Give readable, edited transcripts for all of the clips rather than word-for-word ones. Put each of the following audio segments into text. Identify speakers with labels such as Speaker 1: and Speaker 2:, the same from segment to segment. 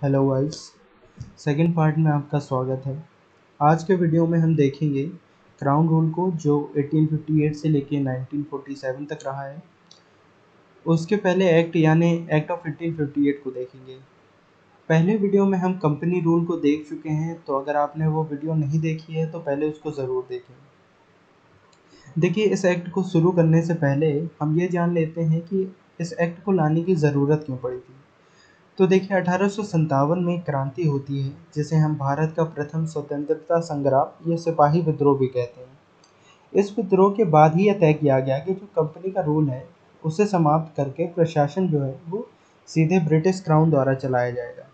Speaker 1: Hello guys. Second part में आपका स्वागत है। आज के वीडियो में हम देखेंगे क्राउन रूल को जो 1858 से लेके 1947 तक रहा है। उसके पहले एक्ट यानी एक्ट ऑफ 1858 को देखेंगे। पहले वीडियो में हम कंपनी रूल को देख चुके हैं, तो अगर आपने वो वीडियो नहीं देखी है तो पहले उसको ज़रूर देखें। देखिए, इस एक्ट को शुरू करने से पहले हम ये जान लेते हैं कि इस एक्ट को लाने की ज़रूरत क्यों पड़ी थी। तो देखिए, 1857 में क्रांति होती है, जिसे हम भारत का प्रथम स्वतंत्रता संग्राम या सिपाही विद्रोह भी कहते हैं। इस विद्रोह के बाद ही यह तय किया गया कि जो कंपनी का रूल है उसे समाप्त करके प्रशासन जो है वो सीधे ब्रिटिश क्राउन द्वारा चलाया जाएगा।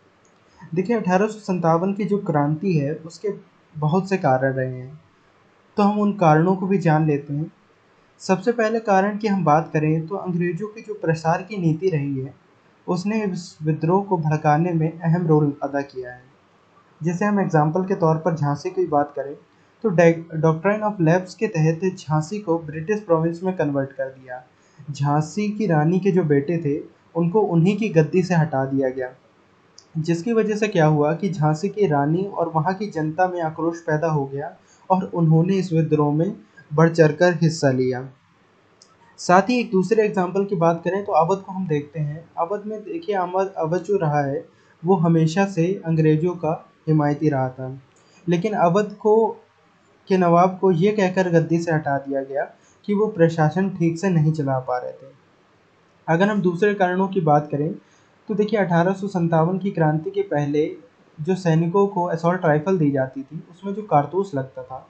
Speaker 1: देखिए, 1857 की जो क्रांति है उसके बहुत से कारण रहे हैं, तो हम उन कारणों को भी जान लेते हैं। सबसे पहले कारण की हम बात करें तो अंग्रेजों की जो प्रसार की नीति रही है उसने इस विद्रोह को भड़काने में अहम रोल अदा किया है। जैसे हम एग्जाम्पल के तौर पर झांसी की बात करें तो डॉक्ट्राइन ऑफ लैप्स के तहत झांसी को ब्रिटिश प्रोविंस में कन्वर्ट कर दिया। झांसी की रानी के जो बेटे थे उनको उन्हीं की गद्दी से हटा दिया गया, जिसकी वजह से क्या हुआ कि झांसी की रानी और वहाँ की जनता में आक्रोश पैदा हो गया और उन्होंने इस विद्रोह में बढ़ चढ़कर हिस्सा लिया। साथ ही एक दूसरे एग्जाम्पल की बात करें तो अवध को हम देखते हैं। अवध में देखिए, अवध जो रहा है वो हमेशा से अंग्रेजों का हिमायती रहा था, लेकिन अवध को के नवाब को ये कहकर गद्दी से हटा दिया गया कि वो प्रशासन ठीक से नहीं चला पा रहे थे। अगर हम दूसरे कारणों की बात करें तो देखिए, 1857 की क्रांति के पहले जो सैनिकों को असॉल्ट राइफल दी जाती थी उसमें जो कारतूस लगता था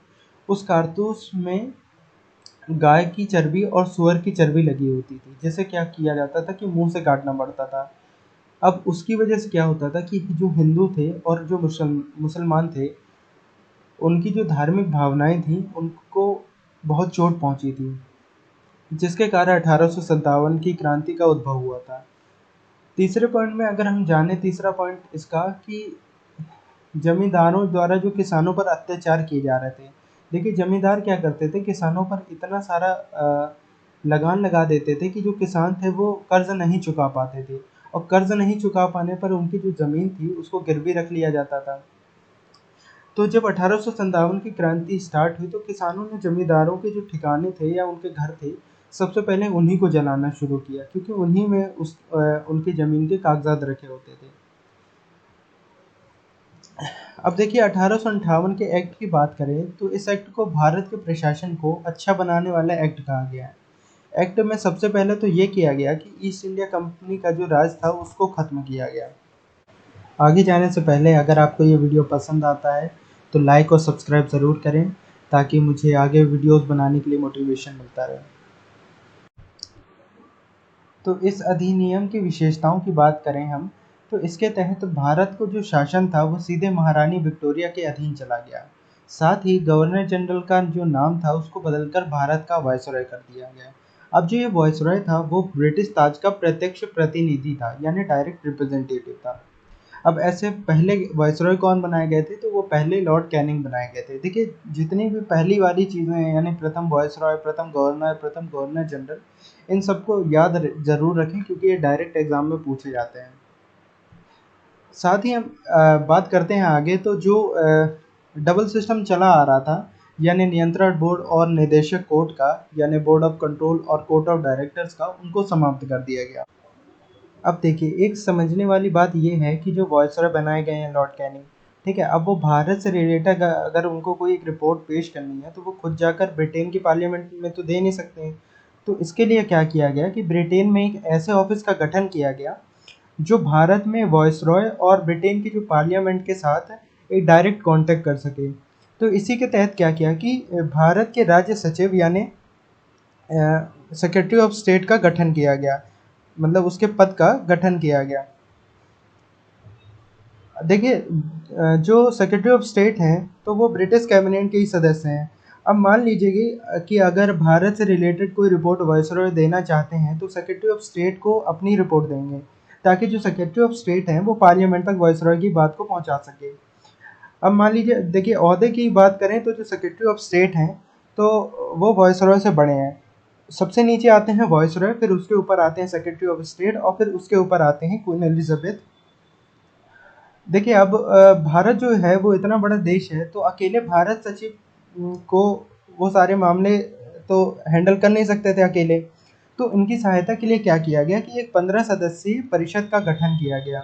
Speaker 1: उस कारतूस में गाय की चर्बी और सूअर की चर्बी लगी होती थी, जिसे क्या किया जाता था कि मुंह से काटना पड़ता था। अब उसकी वजह से क्या होता था कि जो हिंदू थे और जो मुसलमान थे उनकी जो धार्मिक भावनाएं थी उनको बहुत चोट पहुंची थी, जिसके कारण 1857 की क्रांति का उद्भव हुआ था। तीसरे पॉइंट में अगर हम जाने, तीसरा पॉइंट इसका कि जमींदारों द्वारा जो किसानों पर अत्याचार किए जा रहे थे। देखिए, जमींदार क्या करते थे, किसानों पर इतना सारा लगान लगा देते थे कि जो किसान थे वो कर्ज नहीं चुका पाते थे, और कर्ज नहीं चुका पाने पर उनकी जो ज़मीन थी उसको गिरवी रख लिया जाता था। तो जब 1857 की क्रांति स्टार्ट हुई तो किसानों ने जमींदारों के जो ठिकाने थे या उनके घर थे सबसे पहले उन्हीं को जलाना शुरू किया, क्योंकि उन्हीं में उनकी ज़मीन के कागजात रखे होते थे। अब देखिए, 1858 के एक्ट की बात करें तो इस एक्ट को भारत के प्रशासन को अच्छा बनाने वाला एक्ट कहा गया है। एक्ट में सबसे पहले तो ये किया गया कि ईस्ट इंडिया कंपनी का जो राज था उसको ख़त्म किया गया। आगे जाने से पहले अगर आपको ये वीडियो पसंद आता है तो लाइक और सब्सक्राइब ज़रूर करें, ताकि मुझे आगे वीडियोस बनाने के लिए मोटिवेशन मिलता रहे। तो इस अधिनियम की विशेषताओं की बात करें हम, तो इसके तहत भारत को जो शासन था वो सीधे महारानी विक्टोरिया के अधीन चला गया। साथ ही गवर्नर जनरल का जो नाम था उसको बदलकर भारत का वायसरॉय कर दिया गया। अब जो ये वायसरॉय था वो ब्रिटिश ताज का प्रत्यक्ष प्रतिनिधि था, यानी डायरेक्ट रिप्रेजेंटेटिव था। अब ऐसे पहले वायसरॉय कौन बनाए गए थे, तो वो पहले लॉर्ड कैनिंग बनाए गए थे। देखिए, जितनी भी पहली वाली चीज़ें हैं, यानी प्रथम वायसरॉय, प्रथम गवर्नर जनरल, इन सबको याद ज़रूर रखें क्योंकि ये डायरेक्ट एग्जाम में पूछे जाते हैं। साथ ही हम बात करते हैं आगे, तो जो डबल सिस्टम चला आ रहा था, यानी नियंत्रण बोर्ड और निदेशक कोर्ट का, यानी बोर्ड ऑफ कंट्रोल और कोर्ट ऑफ डायरेक्टर्स का, उनको समाप्त कर दिया गया। अब देखिए, एक समझने वाली बात ये है कि जो वायसरॉय बनाए गए हैं लॉर्ड कैनिंग, ठीक है, अब वो भारत से रिलेटेड अगर उनको कोई एक रिपोर्ट पेश करनी है तो वो खुद जाकर ब्रिटेन की पार्लियामेंट में तो दे नहीं सकते हैं। तो इसके लिए क्या किया गया कि ब्रिटेन में एक ऐसे ऑफिस का गठन किया गया जो भारत में वायसरॉय और ब्रिटेन की जो पार्लियामेंट के साथ एक डायरेक्ट कांटेक्ट कर सके। तो इसी के तहत क्या किया कि भारत के राज्य सचिव यानी सेक्रेटरी ऑफ स्टेट का गठन किया गया, मतलब उसके पद का गठन किया गया। देखिए, जो सेक्रेटरी ऑफ स्टेट हैं तो वो ब्रिटिश कैबिनेट के ही सदस्य हैं। अब मान लीजिए कि अगर भारत से रिलेटेड कोई रिपोर्ट वायसरॉय देना चाहते हैं तो सेक्रेटरी ऑफ स्टेट को अपनी रिपोर्ट देंगे, ताकि जो सेक्रेटरी ऑफ स्टेट हैं वो पार्लियामेंट तक वायसरॉय की बात को पहुंचा सके। अब मान लीजिए, देखिए, ओहदे की बात करें तो जो सेक्रेटरी ऑफ स्टेट हैं तो वो वायसरॉय से बड़े हैं। सबसे नीचे आते हैं वायसरॉय, फिर उसके ऊपर आते हैं सेक्रेटरी ऑफ स्टेट, और फिर उसके ऊपर आते हैं क्वीन एलिजाबेथ देखिए अब भारत जो है वो इतना बड़ा देश है, तो अकेले भारत सचिव को वो सारे मामले तो हैंडल कर नहीं सकते थे अकेले। तो इनकी सहायता के लिए क्या किया गया कि एक 15 सदस्यीय परिषद का गठन किया गया।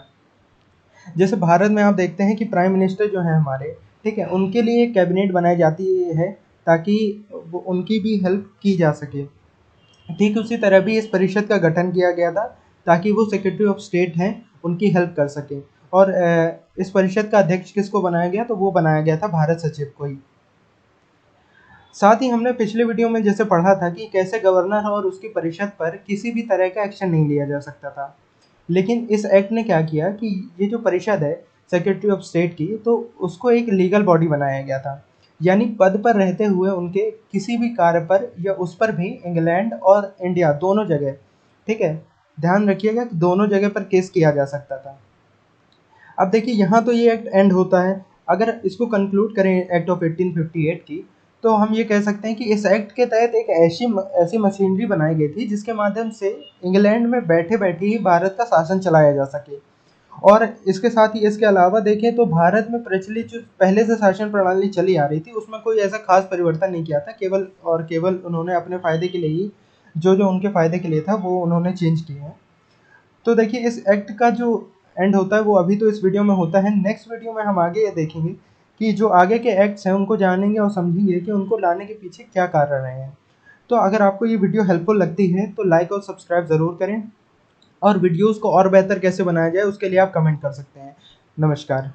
Speaker 1: जैसे भारत में आप देखते हैं कि प्राइम मिनिस्टर जो है हमारे, ठीक है, उनके लिए एक कैबिनेट बनाई जाती है ताकि वो उनकी भी हेल्प की जा सके। ठीक उसी तरह भी इस परिषद का गठन किया गया था ताकि वो सेक्रेटरी ऑफ स्टेट हैं उनकी हेल्प कर सके। और इस परिषद का अध्यक्ष किसको बनाया गया, तो वो बनाया गया था भारत सचिव को ही। साथ ही हमने पिछले वीडियो में जैसे पढ़ा था कि कैसे गवर्नर और उसकी परिषद पर किसी भी तरह का एक्शन नहीं लिया जा सकता था। लेकिन इस एक्ट ने क्या किया कि ये जो परिषद है सेक्रेटरी ऑफ स्टेट की, तो उसको एक लीगल बॉडी बनाया गया था। यानी पद पर रहते हुए उनके किसी भी कार्य पर या उस पर भी इंग्लैंड और इंडिया दोनों जगह, ठीक है, ध्यान रखिएगा कि दोनों जगह पर केस किया जा सकता था। अब देखिए यहाँ तो ये एक्ट एंड होता है। अगर इसको कंक्लूड करें एक्ट ऑफ 1858 की, तो हम ये कह सकते हैं कि इस एक्ट के तहत एक ऐसी मशीनरी बनाई गई थी जिसके माध्यम से इंग्लैंड में बैठे बैठे ही भारत का शासन चलाया जा सके। और इसके साथ ही इसके अलावा देखें तो भारत में प्रचलित जो पहले से शासन प्रणाली चली आ रही थी उसमें कोई ऐसा खास परिवर्तन नहीं किया था, केवल और केवल उन्होंने अपने फ़ायदे के लिए ही जो जो उनके फ़ायदे के लिए था वो उन्होंने चेंज किए हैं। तो देखिए इस एक्ट का जो एंड होता है वो अभी तो इस वीडियो में होता है। नेक्स्ट वीडियो में हम आगे ये देखेंगे कि जो आगे के एक्ट्स हैं उनको जानेंगे और समझेंगे कि उनको लाने के पीछे क्या कारण रहे हैं। तो अगर आपको ये वीडियो हेल्पफुल लगती है तो लाइक और सब्सक्राइब ज़रूर करें, और वीडियोज़ को और बेहतर कैसे बनाया जाए उसके लिए आप कमेंट कर सकते हैं। नमस्कार।